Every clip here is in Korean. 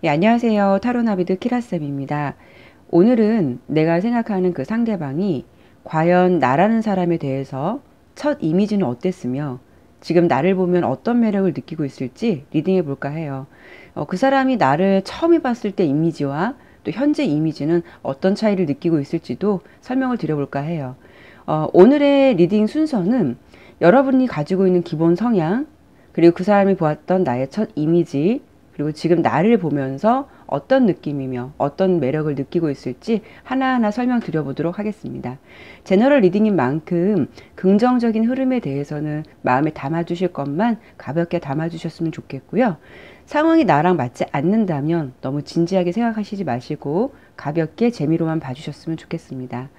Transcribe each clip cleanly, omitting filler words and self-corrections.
예, 안녕하세요. 타로나비드 키라쌤입니다. 오늘은 내가 생각하는 그 상대방이 과연 나라는 사람에 대해서 첫 이미지는 어땠으며 지금 나를 보면 어떤 매력을 느끼고 있을지 리딩해 볼까 해요. 그 사람이 나를 처음 봤을 때 이미지와 또 현재 이미지는 어떤 차이를 느끼고 있을지도 설명을 드려볼까 해요. 오늘의 리딩 순서는 여러분이 가지고 있는 기본 성향, 그리고 그 사람이 보았던 나의 첫 이미지, 그리고 지금 나를 보면서 어떤 느낌이며 어떤 매력을 느끼고 있을지 하나하나 설명드려보도록 하겠습니다. 제너럴 리딩인 만큼 긍정적인 흐름에 대해서는 마음에 담아주실 것만 가볍게 담아주셨으면 좋겠고요. 상황이 나랑 맞지 않는다면 너무 진지하게 생각하시지 마시고 가볍게 재미로만 봐주셨으면 좋겠습니다.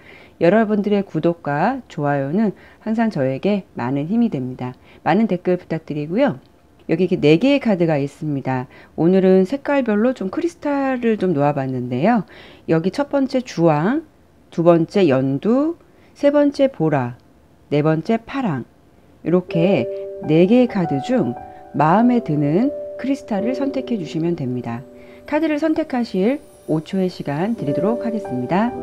여러분들의 구독과 좋아요는 항상 저에게 많은 힘이 됩니다. 많은 댓글 부탁드리고요. 여기 이렇게 4개의 카드가 있습니다. 오늘은 색깔별로 좀 크리스탈을 좀 놓아봤는데요. 여기 첫 번째 주황, 두 번째 연두, 세 번째 보라, 네 번째 파랑, 이렇게 4개의 카드 중 마음에 드는 크리스탈을 선택해 주시면 됩니다. 카드를 선택하실 5초의 시간 드리도록 하겠습니다.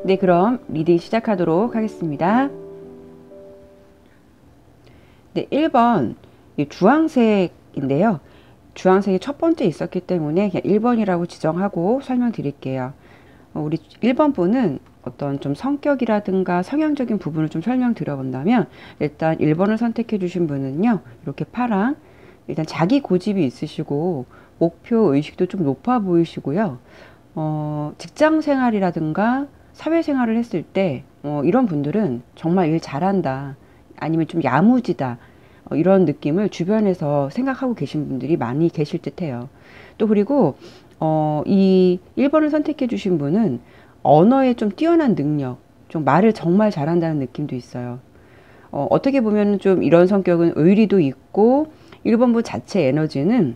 네, 그럼 리딩 시작하도록 하겠습니다. 네, 1번 주황색인데요. 주황색이 첫 번째 있었기 때문에 그냥 1번이라고 지정하고 설명드릴게요. 우리 1번 분은 어떤 좀 성격이라든가 성향적인 부분을 좀 설명드려본다면 일단 1번을 선택해 주신 분은요. 이렇게 파랑, 일단 자기 고집이 있으시고 목표 의식도 좀 높아 보이시고요. 직장 생활이라든가 사회생활을 했을 때 이런 분들은 정말 일 잘한다, 아니면 좀 야무지다, 이런 느낌을 주변에서 생각하고 계신 분들이 많이 계실 듯해요. 또 그리고 이 1번을 선택해 주신 분은 언어에 좀 뛰어난 능력, 좀 말을 정말 잘한다는 느낌도 있어요. 어떻게 보면 좀 이런 성격은 의리도 있고 1번분 자체 에너지는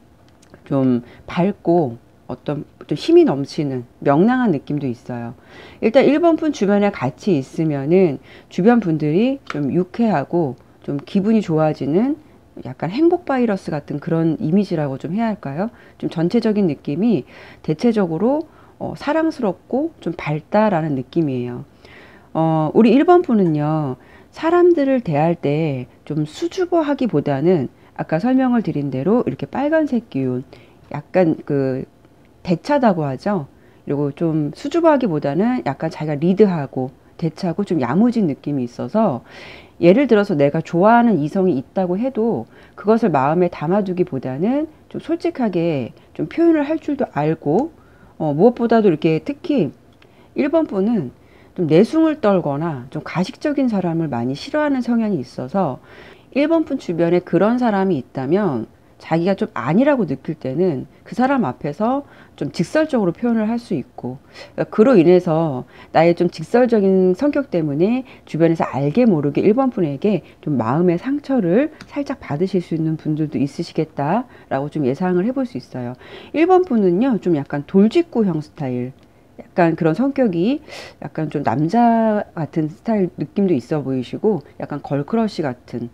좀 밝고 어떤 좀 힘이 넘치는 명랑한 느낌도 있어요. 일단 1번 분 주변에 같이 있으면은 주변 분들이 좀 유쾌하고 좀 기분이 좋아지는 약간 행복 바이러스 같은 그런 이미지라고 좀 해야 할까요? 좀 전체적인 느낌이 대체적으로 사랑스럽고 좀 밝다라는 느낌이에요. 우리 1번 분은요, 사람들을 대할 때 좀 수줍어하기보다는 아까 설명을 드린 대로 이렇게 빨간색 기운, 약간 그 대차다고 하죠. 그리고 좀 수줍어하기보다는 약간 자기가 리드하고 대차고 좀 야무진 느낌이 있어서 예를 들어서 내가 좋아하는 이성이 있다고 해도 그것을 마음에 담아두기보다는 좀 솔직하게 좀 표현을 할 줄도 알고 무엇보다도 이렇게 특히 1번 분은 좀 내숭을 떨거나 좀 가식적인 사람을 많이 싫어하는 성향이 있어서 1번 분 주변에 그런 사람이 있다면 자기가 좀 아니라고 느낄 때는 그 사람 앞에서 좀 직설적으로 표현을 할 수 있고, 그로 인해서 나의 좀 직설적인 성격 때문에 주변에서 알게 모르게 1번 분에게 좀 마음의 상처를 살짝 받으실 수 있는 분들도 있으시겠다라고 좀 예상을 해볼 수 있어요. 1번 분은요, 좀 약간 돌직구형 스타일, 약간 그런 성격이 약간 좀 남자 같은 스타일 느낌도 있어 보이시고 약간 걸크러쉬 같은,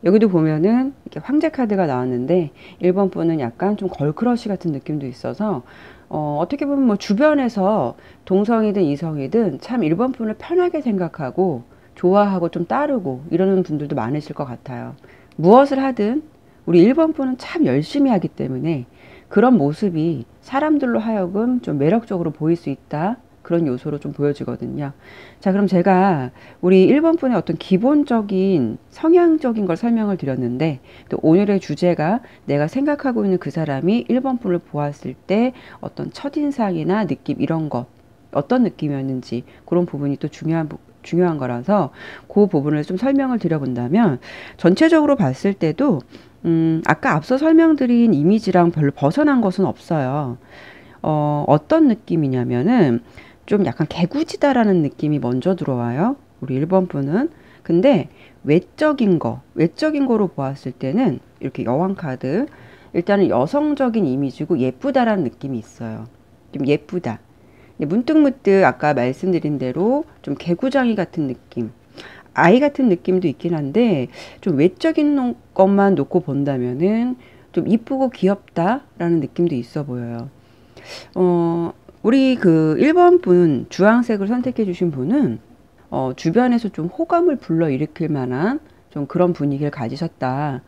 여기도 보면은 이렇게 황제 카드가 나왔는데 1번 분은 약간 좀 걸크러쉬 같은 느낌도 있어서 어떻게 보면 뭐 주변에서 동성이든 이성이든 참 1번 분을 편하게 생각하고 좋아하고 좀 따르고 이러는 분들도 많으실 것 같아요. 무엇을 하든 우리 1번 분은 참 열심히 하기 때문에 그런 모습이 사람들로 하여금 좀 매력적으로 보일 수 있다, 그런 요소로 좀 보여지거든요. 자, 그럼 제가 우리 1번 분의 어떤 기본적인 성향적인 걸 설명을 드렸는데, 또 오늘의 주제가 내가 생각하고 있는 그 사람이 1번 분을 보았을 때 어떤 첫인상이나 느낌, 이런 것 어떤 느낌이었는지 그런 부분이 또 중요한 거라서 그 부분을 좀 설명을 드려본다면, 전체적으로 봤을 때도 아까 앞서 설명드린 이미지랑 별로 벗어난 것은 없어요. 어떤 느낌이냐면은 좀 약간 개구지다라는 느낌이 먼저 들어와요. 우리 1번 분은. 근데 외적인 거로 보았을 때는 이렇게 여왕 카드. 일단은 여성적인 이미지고 예쁘다라는 느낌이 있어요. 좀 예쁘다. 문득문득 아까 말씀드린 대로 좀 개구장이 같은 느낌, 아이 같은 느낌도 있긴 한데 좀 외적인 것만 놓고 본다면은 좀 이쁘고 귀엽다라는 느낌도 있어 보여요. 우리 그 1번 분, 주황색을 선택해 주신 분은 주변에서 좀 호감을 불러일으킬 만한 좀 그런 분위기를 가지셨다.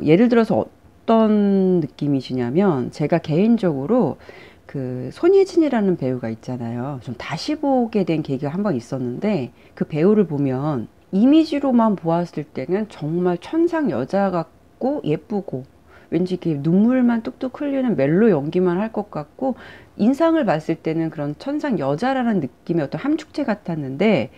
예를 들어서 어떤 느낌이시냐면, 제가 개인적으로 그 손예진이라는 배우가 있잖아요. 좀 다시 보게 된 계기가 한 번 있었는데, 그 배우를 보면 이미지로만 보았을 때는 정말 천상 여자 같고 예쁘고, 왠지 이렇게 눈물만 뚝뚝 흘리는 멜로 연기만 할 것 같고, 인상을 봤을 때는 그런 천상 여자라는 느낌의 어떤 함축체 같았는데,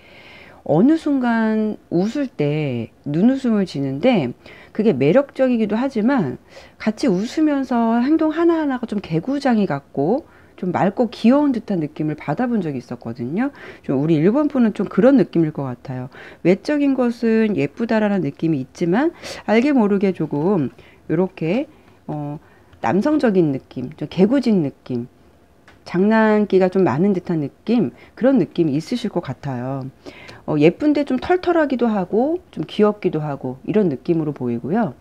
어느 순간 웃을 때 눈웃음을 지는데 그게 매력적이기도 하지만 같이 웃으면서 행동 하나하나가 좀 개구장이 같고 좀 맑고 귀여운 듯한 느낌을 받아본 적이 있었거든요. 좀 우리 일본 분은 좀 그런 느낌일 것 같아요. 외적인 것은 예쁘다라는 느낌이 있지만 알게 모르게 조금 이렇게 남성적인 느낌, 좀 개구진 느낌, 장난기가 좀 많은 듯한 느낌, 그런 느낌이 있으실 것 같아요. 예쁜데 좀 털털하기도 하고 좀 귀엽기도 하고 이런 느낌으로 보이고요.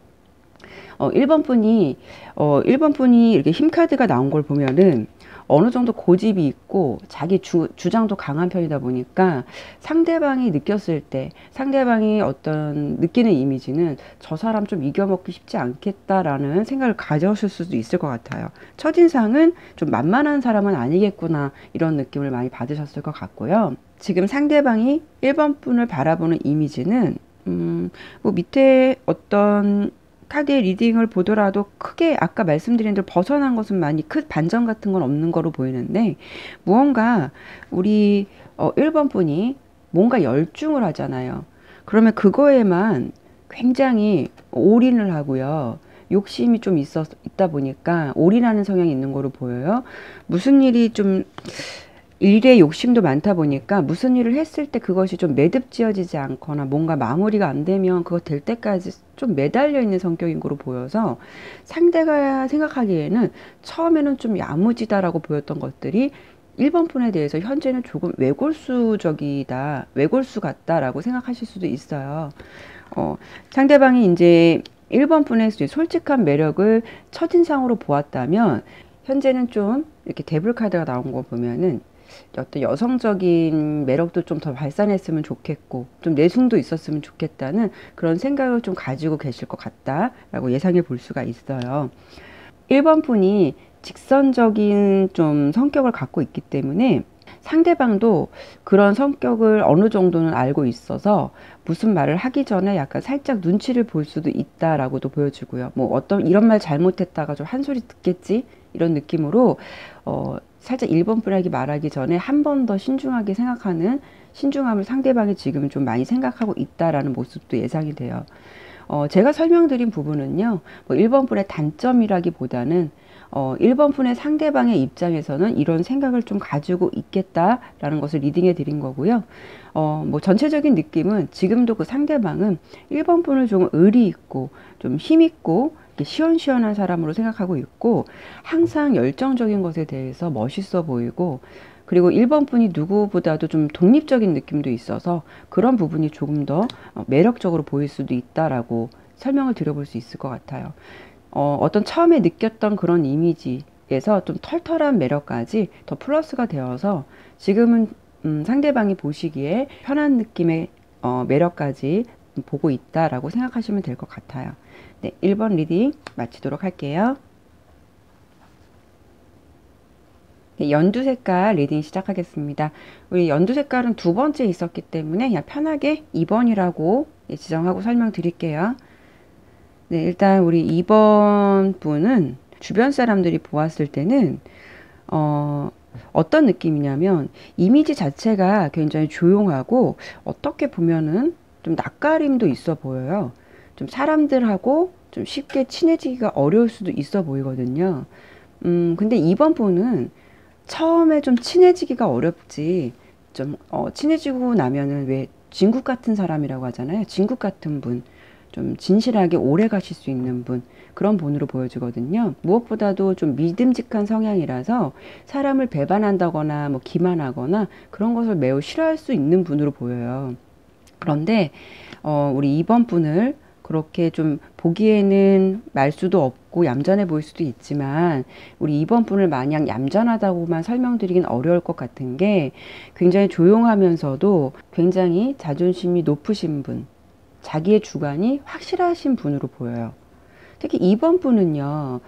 1번 분이 1번 분이 이렇게 힘카드가 나온 걸 보면은 어느 정도 고집이 있고 자기 주장도 강한 편이다 보니까 상대방이 느꼈을 때 상대방이 어떤 느끼는 이미지는 저 사람 좀 이겨먹기 쉽지 않겠다라는 생각을 가져실 수도 있을 것 같아요. 첫인상은 좀 만만한 사람은 아니겠구나 이런 느낌을 많이 받으셨을 것 같고요. 지금 상대방이 1번 분을 바라보는 이미지는 뭐 밑에 어떤 카드의 리딩을 보더라도 크게 아까 말씀드린 대로 벗어난 것은 많이 큰 반전 같은 건 없는 거로 보이는데, 무언가 우리 1번 분이 뭔가 열중을 하잖아요. 그러면 그거에만 굉장히 올인을 하고요. 욕심이 좀 있다 보니까 올인하는 성향이 있는 거로 보여요. 무슨 일이 좀 일에 욕심도 많다 보니까 무슨 일을 했을 때 그것이 좀 매듭지어지지 않거나 뭔가 마무리가 안 되면 그거 될 때까지 좀 매달려 있는 성격인 거로 보여서, 상대가 생각하기에는 처음에는 좀 야무지다라고 보였던 것들이 1번 분에 대해서 현재는 조금 외골수적이다, 외골수 같다라고 생각하실 수도 있어요. 상대방이 이제 1번 분의 솔직한 매력을 첫인상으로 보았다면, 현재는 좀 이렇게 데블 카드가 나온 거 보면은 어떤 여성적인 매력도 좀 더 발산했으면 좋겠고 좀 내숭도 있었으면 좋겠다는 그런 생각을 좀 가지고 계실 것 같다라고 예상해 볼 수가 있어요. 1번 분이 직선적인 좀 성격을 갖고 있기 때문에 상대방도 그런 성격을 어느 정도는 알고 있어서 무슨 말을 하기 전에 약간 살짝 눈치를 볼 수도 있다라고도 보여주고요. 뭐 어떤 이런 말 잘못했다가 좀 한 소리 듣겠지 이런 느낌으로 살짝 1번 분에게 말하기 전에 한 번 더 신중하게 생각하는, 신중함을 상대방이 지금 좀 많이 생각하고 있다라는 모습도 예상이 돼요. 제가 설명드린 부분은요, 뭐 1번 분의 단점이라기보다는 1번 분의 상대방의 입장에서는 이런 생각을 좀 가지고 있겠다라는 것을 리딩해 드린 거고요. 뭐 전체적인 느낌은 지금도 그 상대방은 1번 분을 조금 의리 있고 좀 힘 있고 시원시원한 사람으로 생각하고 있고, 항상 열정적인 것에 대해서 멋있어 보이고, 그리고 1번 분이 누구보다도 좀 독립적인 느낌도 있어서 그런 부분이 조금 더 매력적으로 보일 수도 있다라고 설명을 드려볼 수 있을 것 같아요. 어떤 처음에 느꼈던 그런 이미지에서 좀 털털한 매력까지 더 플러스가 되어서 지금은 상대방이 보시기에 편한 느낌의 매력까지 보고 있다라고 생각하시면 될 것 같아요. 네, 1번 리딩 마치도록 할게요. 네, 연두 색깔 리딩 시작하겠습니다. 우리 연두 색깔은 두 번째 있었기 때문에 그냥 편하게 2번이라고 지정하고 설명드릴게요. 네, 일단 우리 2번 분은 주변 사람들이 보았을 때는 어떤 느낌이냐면 이미지 자체가 굉장히 조용하고 어떻게 보면은 좀 낯가림도 있어 보여요. 좀 사람들하고 좀 쉽게 친해지기가 어려울 수도 있어 보이거든요. 근데 2번 분은 처음에 좀 친해지기가 어렵지, 친해지고 나면은 왜 진국 같은 사람이라고 하잖아요. 진국 같은 분. 좀 진실하게 오래 가실 수 있는 분, 그런 분으로 보여지거든요. 무엇보다도 좀 믿음직한 성향이라서 사람을 배반한다거나 뭐 기만하거나 그런 것을 매우 싫어할 수 있는 분으로 보여요. 그런데 우리 2번 분을 그렇게 좀 보기에는 말수도 없고 얌전해 보일 수도 있지만, 우리 2번 분을 마냥 얌전하다고만 설명드리긴 어려울 것 같은 게, 굉장히 조용하면서도 굉장히 자존심이 높으신 분, 자기의 주관이 확실하신 분으로 보여요. 특히 2번 분은요,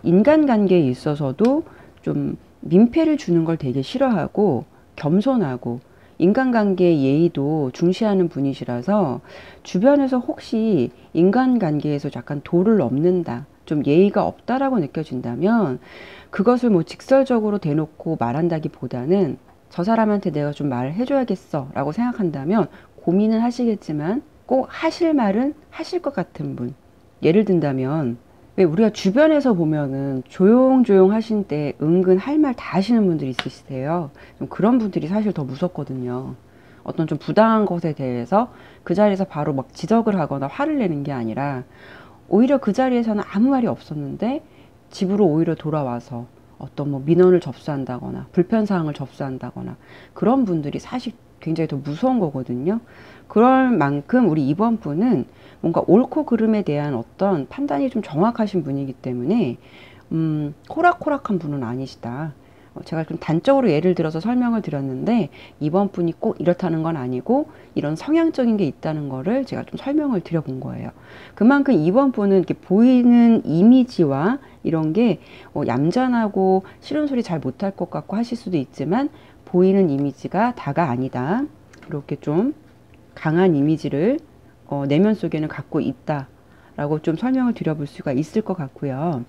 인간관계에 있어서도 좀 민폐를 주는 걸 되게 싫어하고 겸손하고 인간관계의 예의도 중시하는 분이시라서, 주변에서 혹시 인간관계에서 약간 도를 넘는다, 좀 예의가 없다라고 느껴진다면 그것을 뭐 직설적으로 대놓고 말한다기보다는 저 사람한테 내가 좀 말을 해줘야겠어 라고 생각한다면 고민은 하시겠지만 꼭 하실 말은 하실 것 같은 분. 예를 든다면, 왜 우리가 주변에서 보면은 조용조용 하신 때 은근 할 말 다 하시는 분들이 있으시대요. 좀 그런 분들이 사실 더 무섭거든요. 어떤 좀 부당한 것에 대해서 그 자리에서 바로 막 지적을 하거나 화를 내는 게 아니라, 오히려 그 자리에서는 아무 말이 없었는데 집으로 오히려 돌아와서 어떤 뭐 민원을 접수한다거나 불편사항을 접수한다거나, 그런 분들이 사실 굉장히 더 무서운 거거든요. 그럴 만큼 우리 2번 분은 뭔가 옳고 그름에 대한 어떤 판단이 좀 정확하신 분이기 때문에 호락호락한 분은 아니시다. 제가 좀 단적으로 예를 들어서 설명을 드렸는데, 2번 분이 꼭 이렇다는 건 아니고 이런 성향적인 게 있다는 거를 제가 좀 설명을 드려본 거예요. 그만큼 2번 분은 이렇게 보이는 이미지와 이런 게 얌전하고 싫은 소리 잘 못할 것 같고 하실 수도 있지만, 보이는 이미지가 다가 아니다, 이렇게 좀 강한 이미지를 내면 속에는 갖고 있다라고 좀 설명을 드려볼 수가 있을 것 같고요.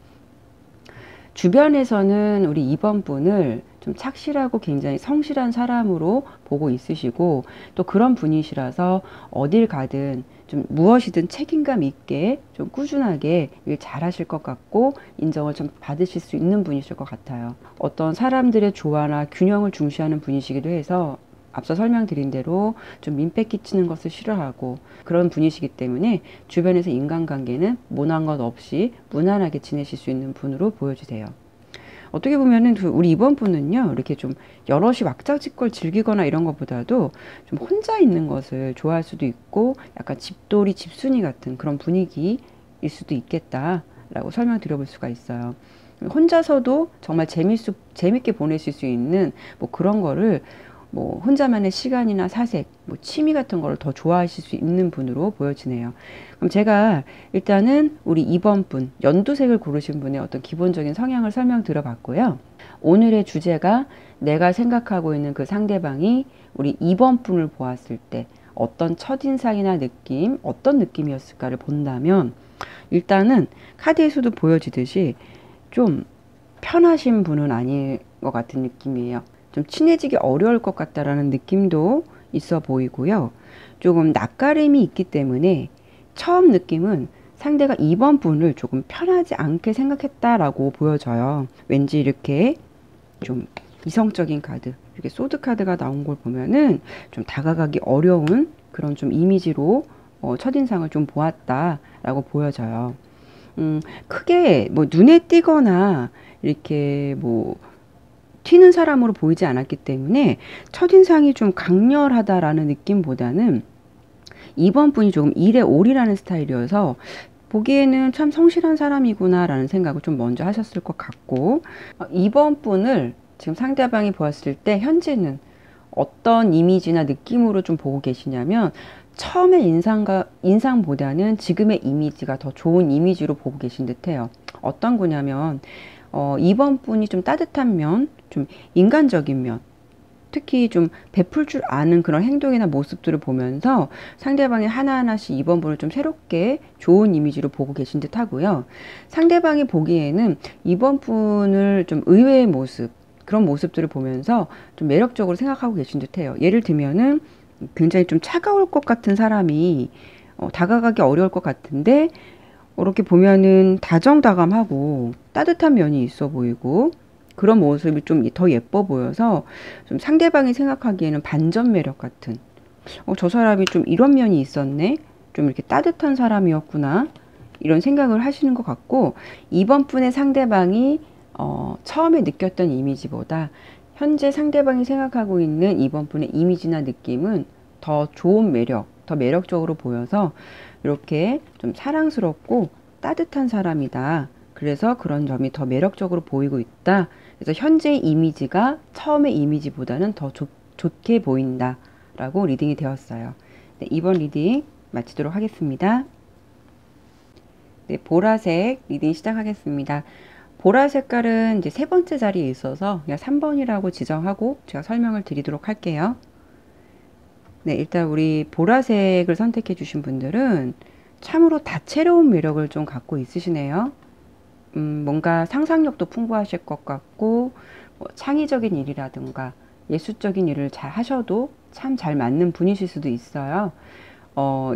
주변에서는 우리 2번 분을 좀 착실하고 굉장히 성실한 사람으로 보고 있으시고, 또 그런 분이시라서 어딜 가든 좀 무엇이든 책임감 있게 좀 꾸준하게 일 잘하실 것 같고 인정을 좀 받으실 수 있는 분이실 것 같아요. 어떤 사람들의 조화나 균형을 중시하는 분이시기도 해서, 앞서 설명드린 대로 좀 민폐 끼치는 것을 싫어하고 그런 분이시기 때문에 주변에서 인간관계는 모난 것 없이 무난하게 지내실 수 있는 분으로 보여주세요. 어떻게 보면은 우리 2번 분은요, 이렇게 좀 여럿이 왁자지껄 즐기거나 이런 것보다도 좀 혼자 있는 것을 좋아할 수도 있고, 약간 집돌이 집순이 같은 그런 분위기일 수도 있겠다라고 설명드려볼 수가 있어요. 혼자서도 정말 재밌게 보내실 수 있는 뭐 그런 거를, 뭐 혼자만의 시간이나 사색, 뭐 취미 같은 걸 더 좋아하실 수 있는 분으로 보여지네요. 그럼 제가 일단은 우리 2번 분, 연두색을 고르신 분의 어떤 기본적인 성향을 설명드려 봤고요. 오늘의 주제가 내가 생각하고 있는 그 상대방이 우리 2번 분을 보았을 때 어떤 첫인상이나 느낌, 어떤 느낌이었을까를 본다면, 일단은 카드에서도 보여지듯이 좀 편하신 분은 아닌 것 같은 느낌이에요. 좀 친해지기 어려울 것 같다라는 느낌도 있어 보이고요. 조금 낯가림이 있기 때문에 처음 느낌은 상대가 2번 분을 조금 편하지 않게 생각했다라고 보여져요. 왠지 이렇게 좀 이성적인 카드, 이렇게 소드 카드가 나온 걸 보면은 좀 다가가기 어려운 그런 좀 이미지로 첫인상을 좀 보았다라고 보여져요. 크게 뭐 눈에 띄거나 이렇게 뭐 튀는 사람으로 보이지 않았기 때문에 첫인상이 좀 강렬하다라는 느낌보다는 2번 분이 조금 일에 올인하는 스타일이어서 보기에는 참 성실한 사람이구나 라는 생각을 좀 먼저 하셨을 것 같고, 2번 분을 지금 상대방이 보았을 때 현재는 어떤 이미지나 느낌으로 좀 보고 계시냐면, 처음의 인상보다는 지금의 이미지가 더 좋은 이미지로 보고 계신 듯해요. 어떤 거냐면 2번 분이 좀 따뜻한 면, 좀 인간적인 면, 특히 좀 베풀 줄 아는 그런 행동이나 모습들을 보면서 상대방이 하나하나씩 2번 분을 좀 새롭게 좋은 이미지로 보고 계신 듯 하고요. 상대방이 보기에는 2번 분을 좀 의외의 모습, 그런 모습들을 보면서 좀 매력적으로 생각하고 계신 듯 해요. 예를 들면은 굉장히 좀 차가울 것 같은 사람이 다가가기 어려울 것 같은데, 이렇게 보면은 다정다감하고 따뜻한 면이 있어 보이고, 그런 모습이 좀 더 예뻐 보여서 좀 상대방이 생각하기에는 반전 매력 같은, 저 사람이 좀 이런 면이 있었네, 좀 이렇게 따뜻한 사람이었구나 이런 생각을 하시는 것 같고, 2번 분의 상대방이 처음에 느꼈던 이미지보다 현재 상대방이 생각하고 있는 2번 분의 이미지나 느낌은 더 좋은 매력, 더 매력적으로 보여서 이렇게 좀 사랑스럽고 따뜻한 사람이다. 그래서 그런 점이 더 매력적으로 보이고 있다. 그래서 현재 이미지가 처음의 이미지보다는 더 좋게 보인다 라고 리딩이 되었어요. 네, 이번 리딩 마치도록 하겠습니다. 네, 보라색 리딩 시작하겠습니다. 보라 색깔은 이제 세 번째 자리에 있어서 그냥 3번이라고 지정하고 제가 설명을 드리도록 할게요. 네, 일단 우리 보라색을 선택해 주신 분들은 참으로 다채로운 매력을 좀 갖고 있으시네요. 뭔가 상상력도 풍부하실 것 같고, 뭐 창의적인 일이라든가 예술적인 일을 잘 하셔도 참 잘 맞는 분이실 수도 있어요.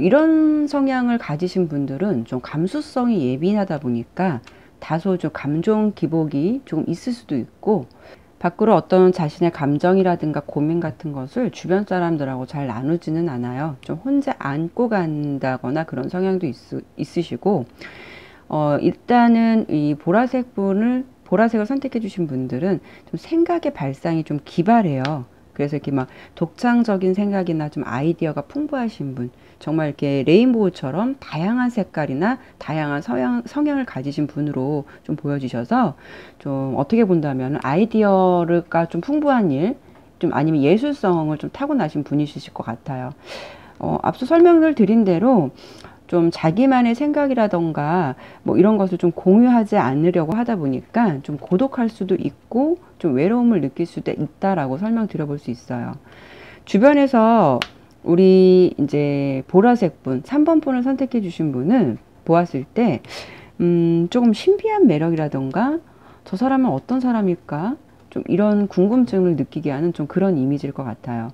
이런 성향을 가지신 분들은 좀 감수성이 예민하다 보니까 다소 좀 감정 기복이 좀 있을 수도 있고, 밖으로 어떤 자신의 감정이라든가 고민 같은 것을 주변 사람들하고 잘 나누지는 않아요. 좀 혼자 안고 간다거나 그런 성향도 있으시고, 일단은 이 보라색을 선택해 주신 분들은 좀 생각의 발상이 좀 기발해요. 그래서 이렇게 막 독창적인 생각이나 좀 아이디어가 풍부하신 분, 정말 이렇게 레인보우처럼 다양한 색깔이나 다양한 성향을 가지신 분으로 좀 보여주셔서, 좀 어떻게 본다면 아이디어가 좀 풍부한 일, 좀 아니면 예술성을 좀 타고나신 분이실 것 같아요. 앞서 설명을 드린 대로 좀 자기만의 생각이라던가 뭐 이런 것을 좀 공유하지 않으려고 하다 보니까 좀 고독할 수도 있고 좀 외로움을 느낄 수도 있다라고 설명드려 볼 수 있어요. 주변에서 우리 이제 보라색 분, 3번 분을 선택해 주신 분은 보았을 때 조금 신비한 매력이라던가 저 사람은 어떤 사람일까? 좀 이런 궁금증을 느끼게 하는 좀 그런 이미지일 것 같아요.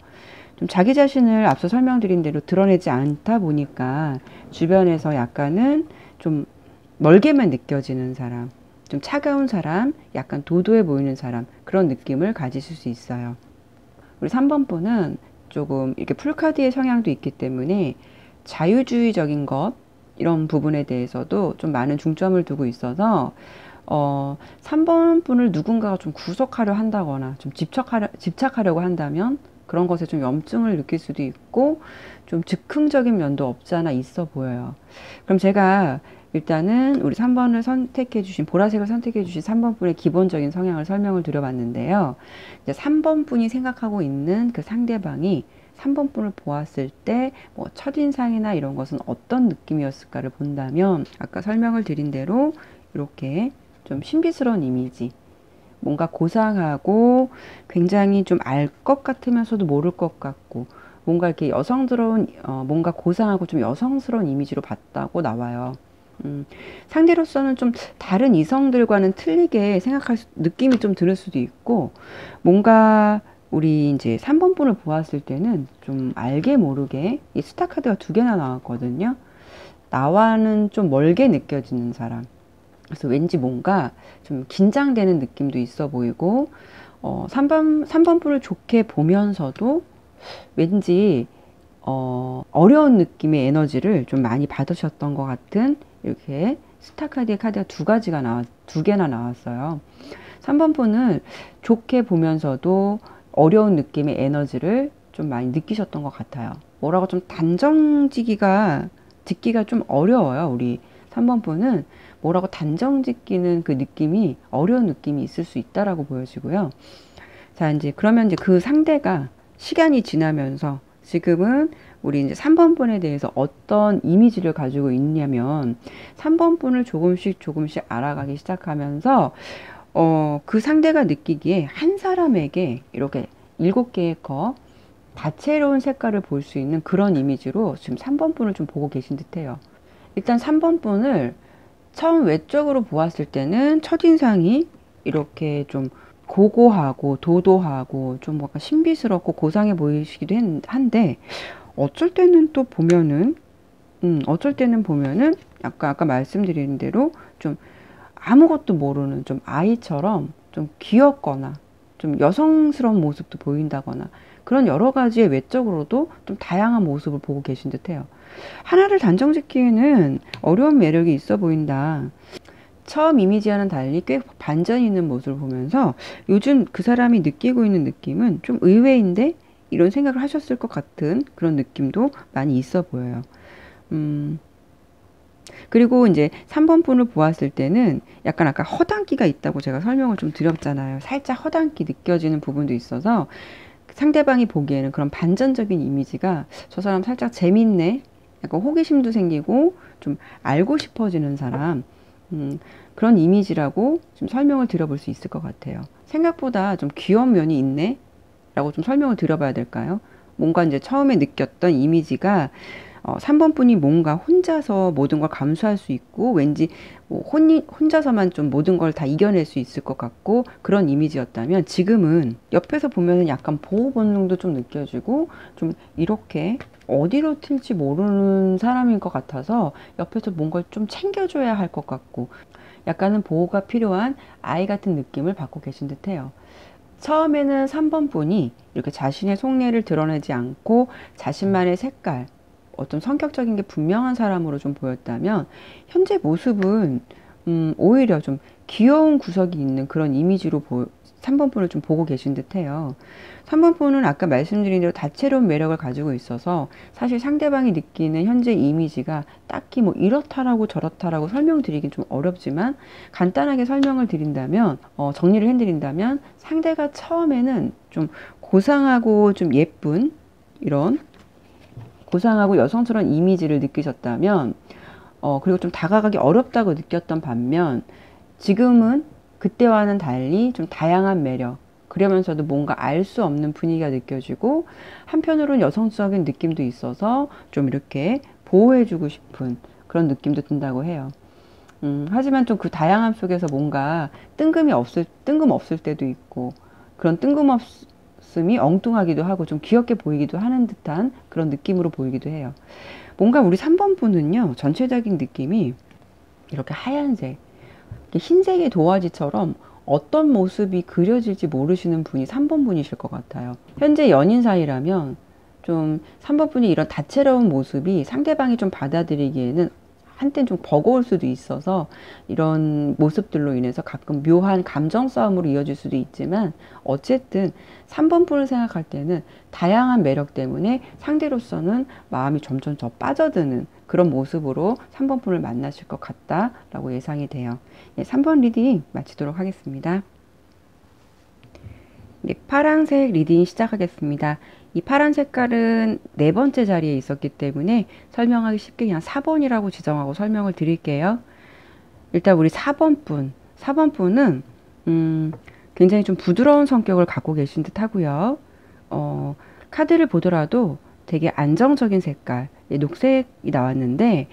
좀 자기 자신을 앞서 설명드린 대로 드러내지 않다 보니까 주변에서 약간은 좀 멀게만 느껴지는 사람, 좀 차가운 사람, 약간 도도해 보이는 사람, 그런 느낌을 가지실 수 있어요. 우리 3번 분은 조금 이렇게 풀카드의 성향도 있기 때문에 자유주의적인 것, 이런 부분에 대해서도 좀 많은 중점을 두고 있어서 3번 분을 누군가가 좀 구속하려 한다거나 좀 집착하려고 한다면 그런 것에 좀 염증을 느낄 수도 있고 좀 즉흥적인 면도 없지 않아 있어 보여요. 그럼 제가 일단은 우리 3번을 선택해 주신, 보라색을 선택해 주신 3번 분의 기본적인 성향을 설명을 드려봤는데요. 이제 3번 분이 생각하고 있는 그 상대방이 3번 분을 보았을 때 뭐 첫인상이나 이런 것은 어떤 느낌이었을까를 본다면, 아까 설명을 드린 대로 이렇게 좀 신비스러운 이미지, 뭔가 고상하고 굉장히 좀 알 것 같으면서도 모를 것 같고, 뭔가 이렇게 여성스러운 뭔가 고상하고 좀 여성스러운 이미지로 봤다고 나와요. 상대로서는 좀 다른 이성들과는 틀리게 느낌이 좀 들을 수도 있고, 뭔가 우리 이제 3번 분을 보았을 때는 좀 알게 모르게 이 스타 카드가 2개나 나왔거든요. 나와는 좀 멀게 느껴지는 사람. 그래서 왠지 뭔가 좀 긴장되는 느낌도 있어 보이고, 3번 분을 좋게 보면서도 왠지 어려운 느낌의 에너지를 좀 많이 받으셨던 것 같은, 이렇게 스타 카드의 카드가 2개나 나왔어요. 3번 분은 좋게 보면서도 어려운 느낌의 에너지를 좀 많이 느끼셨던 것 같아요. 뭐라고 좀 듣기가 좀 어려워요. 우리 3번 분은 뭐라고 단정 짓기는 그 느낌이 어려운 느낌이 있을 수 있다라고 보여지고요. 자, 이제 그러면 이제 그 상대가 시간이 지나면서 지금은 우리 이제 3번 분에 대해서 어떤 이미지를 가지고 있냐면, 3번 분을 조금씩 알아가기 시작하면서 그 상대가 느끼기에 한 사람에게 이렇게 7개의 컵, 다채로운 색깔을 볼 수 있는 그런 이미지로 지금 3번 분을 좀 보고 계신 듯해요. 일단 3번 분을 처음 외적으로 보았을 때는 첫인상이 이렇게 좀 고고하고 도도하고 좀 뭔가 신비스럽고 고상해 보이시기도 한데, 어쩔 때는 또 보면은 아까 말씀드린 대로 좀 아무것도 모르는 좀 아이처럼 좀 귀엽거나 좀 여성스러운 모습도 보인다거나 그런 여러 가지의 외적으로도 좀 다양한 모습을 보고 계신 듯해요. 하나를 단정 짓기에는 어려운 매력이 있어 보인다. 처음 이미지와는 달리 꽤 반전이 있는 모습을 보면서 요즘 그 사람이 느끼고 있는 느낌은 좀 의외인데 이런 생각을 하셨을 것 같은 그런 느낌도 많이 있어 보여요. 그리고 이제 3번 분을 보았을 때는 약간 아까 허당기가 있다고 제가 설명을 좀 드렸잖아요. 살짝 허당기 느껴지는 부분도 있어서 상대방이 보기에는 그런 반전적인 이미지가 저 사람 살짝 재밌네, 약간 호기심도 생기고 좀 알고 싶어지는 사람, 그런 이미지라고 좀 설명을 드려볼 수 있을 것 같아요. 생각보다 좀 귀여운 면이 있네 라고 좀 설명을 드려봐야 될까요? 뭔가 이제 처음에 느꼈던 이미지가 3번 분이 뭔가 혼자서 모든 걸 감수할 수 있고 왠지 뭐 혼자서만 좀 모든 걸 다 이겨낼 수 있을 것 같고 그런 이미지였다면, 지금은 옆에서 보면은 약간 보호 본능도 좀 느껴지고 좀 이렇게 어디로 튈지 모르는 사람인 것 같아서 옆에서 뭔가 좀 챙겨줘야 할 것 같고 약간은 보호가 필요한 아이 같은 느낌을 받고 계신 듯해요. 처음에는 3번 분이 이렇게 자신의 속내를 드러내지 않고 자신만의 색깔, 어떤 성격적인 게 분명한 사람으로 좀 보였다면, 현재 모습은 오히려 좀 귀여운 구석이 있는 그런 이미지로 3번 분을 좀 보고 계신 듯해요. 3번 분은 아까 말씀드린 대로 다채로운 매력을 가지고 있어서 사실 상대방이 느끼는 현재 이미지가 딱히 뭐 이렇다라고 저렇다라고 설명드리긴 좀 어렵지만, 간단하게 설명을 드린다면, 정리를 해드린다면, 상대가 처음에는 좀 고상하고 좀 예쁜 이런 고상하고 여성스러운 이미지를 느끼셨다면, 그리고 좀 다가가기 어렵다고 느꼈던 반면, 지금은 그때와는 달리 좀 다양한 매력, 그러면서도 뭔가 알 수 없는 분위기가 느껴지고, 한편으로는 여성적인 느낌도 있어서 좀 이렇게 보호해주고 싶은 그런 느낌도 든다고 해요. 하지만 좀 그 다양함 속에서 뭔가 뜬금없을 때도 있고, 그런 뜬금없음이 엉뚱하기도 하고 좀 귀엽게 보이기도 하는 듯한 그런 느낌으로 보이기도 해요. 뭔가 우리 3번 분은요, 전체적인 느낌이 이렇게 하얀색, 흰색의 도화지처럼 어떤 모습이 그려질지 모르시는 분이 3번 분이실 것 같아요. 현재 연인 사이라면 좀 3번 분이 이런 다채로운 모습이 상대방이 좀 받아들이기에는 한땐 좀 버거울 수도 있어서 이런 모습들로 인해서 가끔 묘한 감정 싸움으로 이어질 수도 있지만, 어쨌든 3번 분을 생각할 때는 다양한 매력 때문에 상대로서는 마음이 점점 더 빠져드는 그런 모습으로 3번 분을 만나실 것 같다라고 예상이 돼요. 네, 3번 리딩 마치도록 하겠습니다. 네, 파란색 리딩 시작하겠습니다. 이 파란 색깔은 네 번째 자리에 있었기 때문에 설명하기 쉽게 그냥 4번이라고 지정하고 설명을 드릴게요. 일단 우리 4번 분은 굉장히 좀 부드러운 성격을 갖고 계신 듯 하고요. 카드를 보더라도 되게 안정적인 색깔, 녹색이 나왔는데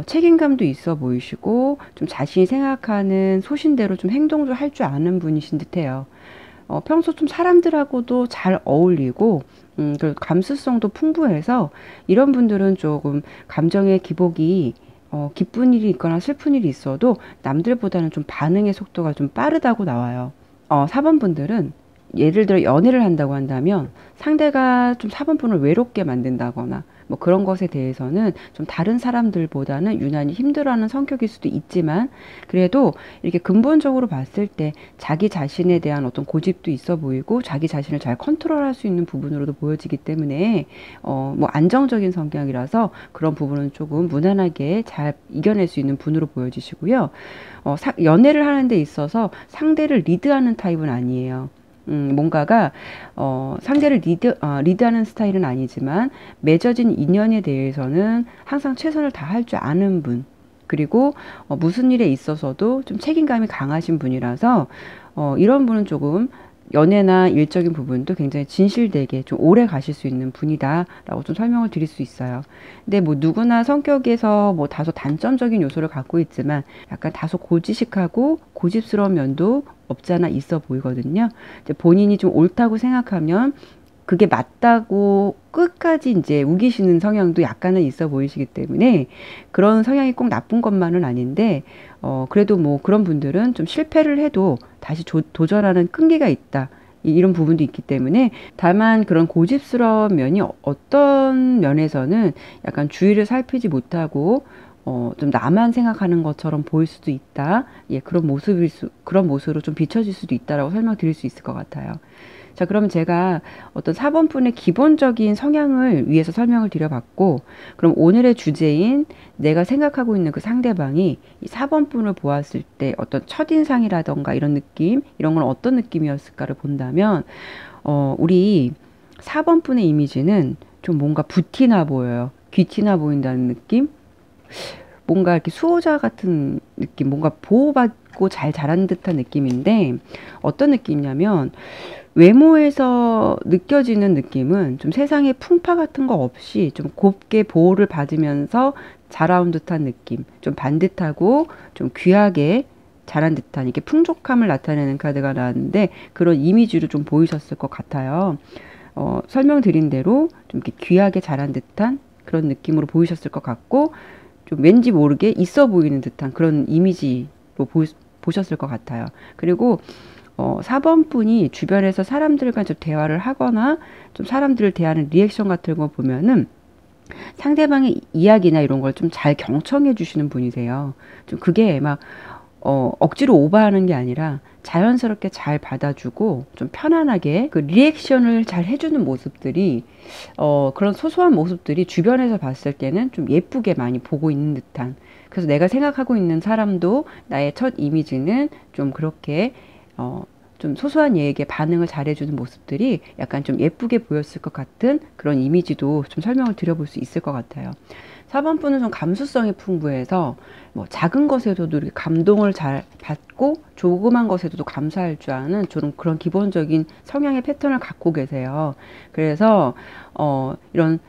책임감도 있어 보이시고 좀 자신이 생각하는 소신대로 좀 행동도 할 줄 아는 분이신 듯해요. 평소 좀 사람들하고도 잘 어울리고 그리고 감수성도 풍부해서 이런 분들은 조금 감정의 기복이 기쁜 일이 있거나 슬픈 일이 있어도 남들보다는 좀 반응의 속도가 좀 빠르다고 나와요. 4번 분들은 예를 들어 연애를 한다고 한다면 상대가 좀 4번 분을 외롭게 만든다거나 뭐 그런 것에 대해서는 좀 다른 사람들보다는 유난히 힘들어하는 성격일 수도 있지만, 그래도 이렇게 근본적으로 봤을 때 자기 자신에 대한 어떤 고집도 있어 보이고 자기 자신을 잘 컨트롤할 수 있는 부분으로도 보여지기 때문에 뭐 안정적인 성격이라서 그런 부분은 조금 무난하게 잘 이겨낼 수 있는 분으로 보여지시고요. 연애를 하는 데 있어서 상대를 리드하는 타입은 아니에요. 뭔가가 상대를 리드하는 스타일은 아니지만 맺어진 인연에 대해서는 항상 최선을 다할 줄 아는 분, 그리고 무슨 일에 있어서도 좀 책임감이 강하신 분이라서 이런 분은 조금 연애나 일적인 부분도 굉장히 진실되게 좀 오래 가실 수 있는 분이다 라고 좀 설명을 드릴 수 있어요. 근데 뭐 누구나 성격에서 뭐 다소 단점적인 요소를 갖고 있지만 약간 다소 고지식하고 고집스러운 면도 없잖아 있어 보이거든요. 이제 본인이 좀 옳다고 생각하면 그게 맞다고 끝까지 이제 우기시는 성향도 약간은 있어 보이시기 때문에 그런 성향이 꼭 나쁜 것만은 아닌데, 그래도 뭐 그런 분들은 좀 실패를 해도 다시 도전하는 끈기가 있다, 이런 부분도 있기 때문에 다만 그런 고집스러운 면이 어떤 면에서는 약간 주위를 살피지 못하고 좀 나만 생각하는 것처럼 보일 수도 있다. 예, 그런 모습으로 좀 비춰질 수도 있다라고 설명드릴 수 있을 것 같아요. 자, 그럼 제가 어떤 4번분의 기본적인 성향을 위해서 설명을 드려봤고, 그럼 오늘의 주제인 내가 생각하고 있는 그 상대방이 이 4번분을 보았을 때 어떤 첫인상이라던가 이런 느낌, 이런 건 어떤 느낌이었을까를 본다면, 우리 4번분의 이미지는 좀 뭔가 부티나 보여요. 귀티나 보인다는 느낌? 뭔가 이렇게 수호자 같은 느낌, 뭔가 보호받고 잘 자란 듯한 느낌인데, 어떤 느낌이냐면, 외모에서 느껴지는 느낌은 좀 세상에 풍파 같은 거 없이 좀 곱게 보호를 받으면서 자라온 듯한 느낌, 좀 반듯하고 좀 귀하게 자란 듯한 이렇게 풍족함을 나타내는 카드가 나왔는데 그런 이미지로 좀 보이셨을 것 같아요. 설명드린 대로 좀 이렇게 귀하게 자란 듯한 그런 느낌으로 보이셨을 것 같고 좀 왠지 모르게 있어 보이는 듯한 그런 이미지로 보셨을 것 같아요. 그리고 4번 분이 주변에서 사람들과 좀 대화를 하거나 좀 사람들을 대하는 리액션 같은 거 보면은 상대방의 이야기나 이런 걸 좀 잘 경청해 주시는 분이세요. 좀 그게 막 억지로 오버하는 게 아니라 자연스럽게 잘 받아주고 좀 편안하게 그 리액션을 잘 해주는 모습들이 그런 소소한 모습들이 주변에서 봤을 때는 좀 예쁘게 많이 보고 있는 듯한 그래서 내가 생각하고 있는 사람도 나의 첫 이미지는 좀 그렇게 좀 소소한 얘기에 반응을 잘해주는 모습들이 약간 좀 예쁘게 보였을 것 같은 그런 이미지도 좀 설명을 드려볼 수 있을 것 같아요. 4번 분은 좀 감수성이 풍부해서 뭐 작은 것에서도 이렇게 감동을 잘 받고 조그만 것에도 감사할 줄 아는 좀 그런 기본적인 성향의 패턴을 갖고 계세요. 그래서 이런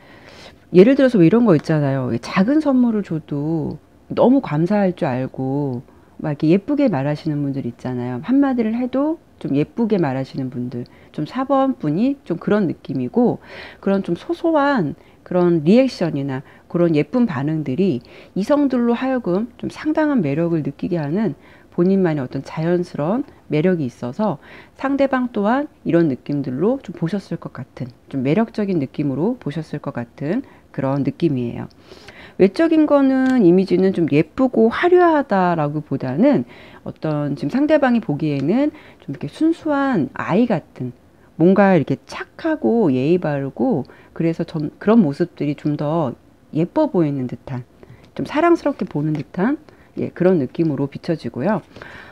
예를 들어서 뭐 이런 거 있잖아요. 작은 선물을 줘도 너무 감사할 줄 알고 막 이렇게 예쁘게 말하시는 분들 있잖아요. 한마디를 해도 좀 예쁘게 말하시는 분들. 좀 4번 분이 좀 그런 느낌이고 그런 좀 소소한 그런 리액션이나 그런 예쁜 반응들이 이성들로 하여금 좀 상당한 매력을 느끼게 하는 본인만의 어떤 자연스러운 매력이 있어서 상대방 또한 이런 느낌들로 좀 보셨을 것 같은 좀 매력적인 느낌으로 보셨을 것 같은 그런 느낌이에요. 외적인 거는 이미지는 좀 예쁘고 화려하다라고 보다는 어떤 지금 상대방이 보기에는 좀 이렇게 순수한 아이 같은 뭔가 이렇게 착하고 예의 바르고 그래서 좀 그런 모습들이 좀 더 예뻐 보이는 듯한 좀 사랑스럽게 보는 듯한 예, 그런 느낌으로 비춰지고요.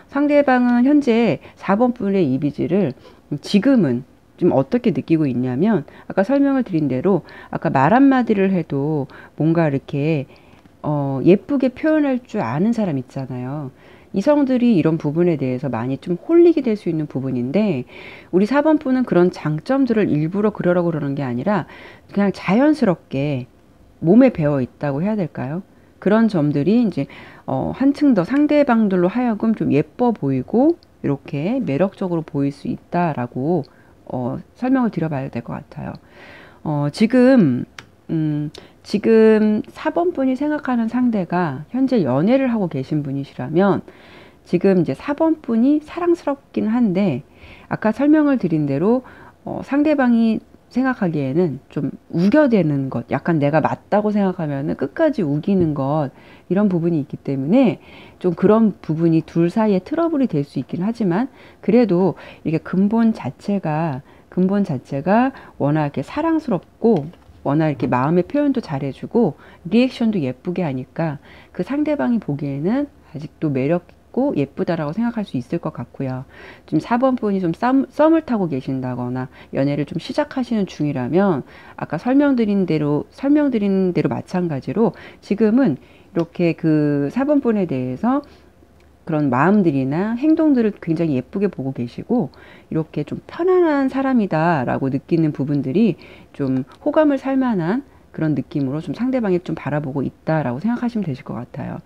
상대방은 현재 4번 분의 이미지를 지금은 좀 어떻게 느끼고 있냐면 아까 설명을 드린 대로 아까 말 한마디를 해도 뭔가 이렇게 예쁘게 표현할 줄 아는 사람 있잖아요. 이성들이 이런 부분에 대해서 많이 좀 홀리게 될 수 있는 부분인데 우리 4번 분은 그런 장점들을 일부러 그러라고 그러는 게 아니라 그냥 자연스럽게 몸에 배어 있다고 해야 될까요? 그런 점들이 이제 한층 더 상대방들로 하여금 좀 예뻐 보이고 이렇게 매력적으로 보일 수 있다라고 설명을 드려봐야 될 것 같아요. 지금 4번 분이 생각하는 상대가 현재 연애를 하고 계신 분이시라면 지금 이제 4번 분이 사랑스럽긴 한데 아까 설명을 드린 대로 상대방이 생각하기에는 좀 우겨대는 것, 약간 내가 맞다고 생각하면은 끝까지 우기는 것, 이런 부분이 있기 때문에 좀 그런 부분이 둘 사이에 트러블이 될 수 있긴 하지만 그래도 이게 근본 자체가 워낙 이렇게 사랑스럽고 워낙 이렇게 마음의 표현도 잘해주고 리액션도 예쁘게 하니까 그 상대방이 보기에는 아직도 매력 있고 예쁘다라고 생각할 수 있을 것 같고요. 지금 4번 분이 좀 썸을 타고 계신다거나 연애를 좀 시작하시는 중이라면 아까 설명드린 대로 마찬가지로 지금은 이렇게 그 4번 분에 대해서 그런 마음들이나 행동들을 굉장히 예쁘게 보고 계시고 이렇게 좀 편안한 사람이다라고 느끼는 부분들이 좀 호감을 살 만한 그런 느낌으로 좀 상대방이 좀 바라보고 있다라고 생각하시면 되실 것 같아요.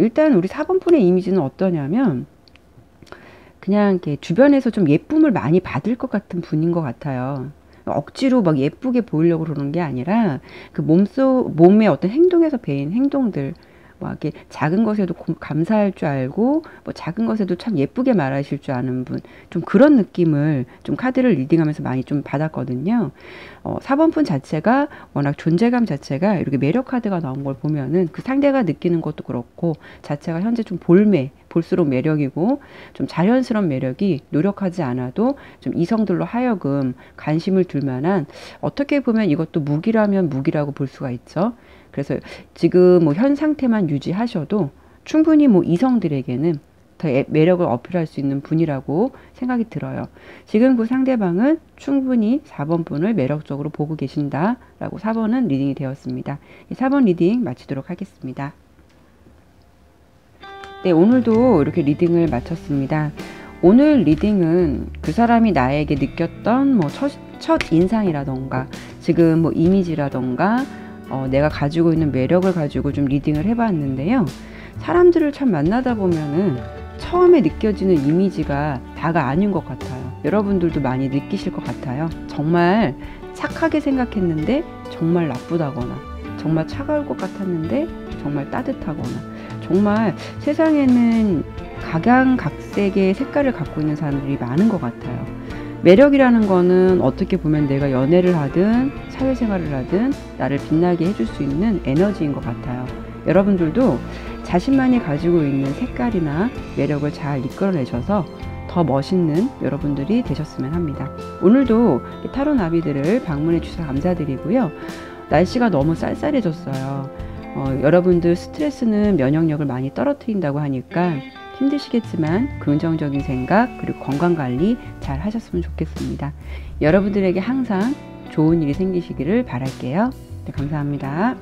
일단 우리 4번 분의 이미지는 어떠냐면 그냥 이렇게 주변에서 좀 예쁨을 많이 받을 것 같은 분인 것 같아요. 억지로 막 예쁘게 보이려고 그러는 게 아니라 그 몸의 어떤 행동에서 배인 행동들 뭐 이렇게 작은 것에도 감사할 줄 알고 뭐 작은 것에도 참 예쁘게 말하실 줄 아는 분, 좀 그런 느낌을 좀 카드를 리딩하면서 많이 좀 받았거든요. 4번 분 자체가 워낙 존재감 자체가 이렇게 매력 카드가 나온 걸 보면은 그 상대가 느끼는 것도 그렇고 자체가 현재 좀 볼수록 매력이고 좀 자연스러운 매력이 노력하지 않아도 좀 이성들로 하여금 관심을 둘 만한, 어떻게 보면 이것도 무기라면 무기라고 볼 수가 있죠. 그래서 지금 뭐 현 상태만 유지하셔도 충분히 뭐 이성들에게는 더 매력을 어필할 수 있는 분이라고 생각이 들어요. 지금 그 상대방은 충분히 4번 분을 매력적으로 보고 계신다라고 4번은 리딩이 되었습니다. 4번 리딩 마치도록 하겠습니다. 네, 오늘도 이렇게 리딩을 마쳤습니다. 오늘 리딩은 그 사람이 나에게 느꼈던 뭐 첫 인상이라던가 지금 뭐 이미지라던가 내가 가지고 있는 매력을 가지고 좀 리딩을 해봤는데요. 사람들을 참 만나다 보면은 처음에 느껴지는 이미지가 다가 아닌 것 같아요. 여러분들도 많이 느끼실 것 같아요. 정말 착하게 생각했는데 정말 나쁘다거나, 정말 차가울 것 같았는데 정말 따뜻하거나, 정말 세상에는 각양각색의 색깔을 갖고 있는 사람들이 많은 것 같아요. 매력이라는 거는 어떻게 보면 내가 연애를 하든 사회생활을 하든 나를 빛나게 해줄 수 있는 에너지인 것 같아요. 여러분들도 자신만이 가지고 있는 색깔이나 매력을 잘 이끌어내셔서 더 멋있는 여러분들이 되셨으면 합니다. 오늘도 타로 나비들을 방문해 주셔서 감사드리고요. 날씨가 너무 쌀쌀해졌어요. 여러분들 스트레스는 면역력을 많이 떨어뜨린다고 하니까 힘드시겠지만 긍정적인 생각 그리고 건강관리 잘 하셨으면 좋겠습니다. 여러분들에게 항상 좋은 일이 생기시기를 바랄게요. 네, 감사합니다.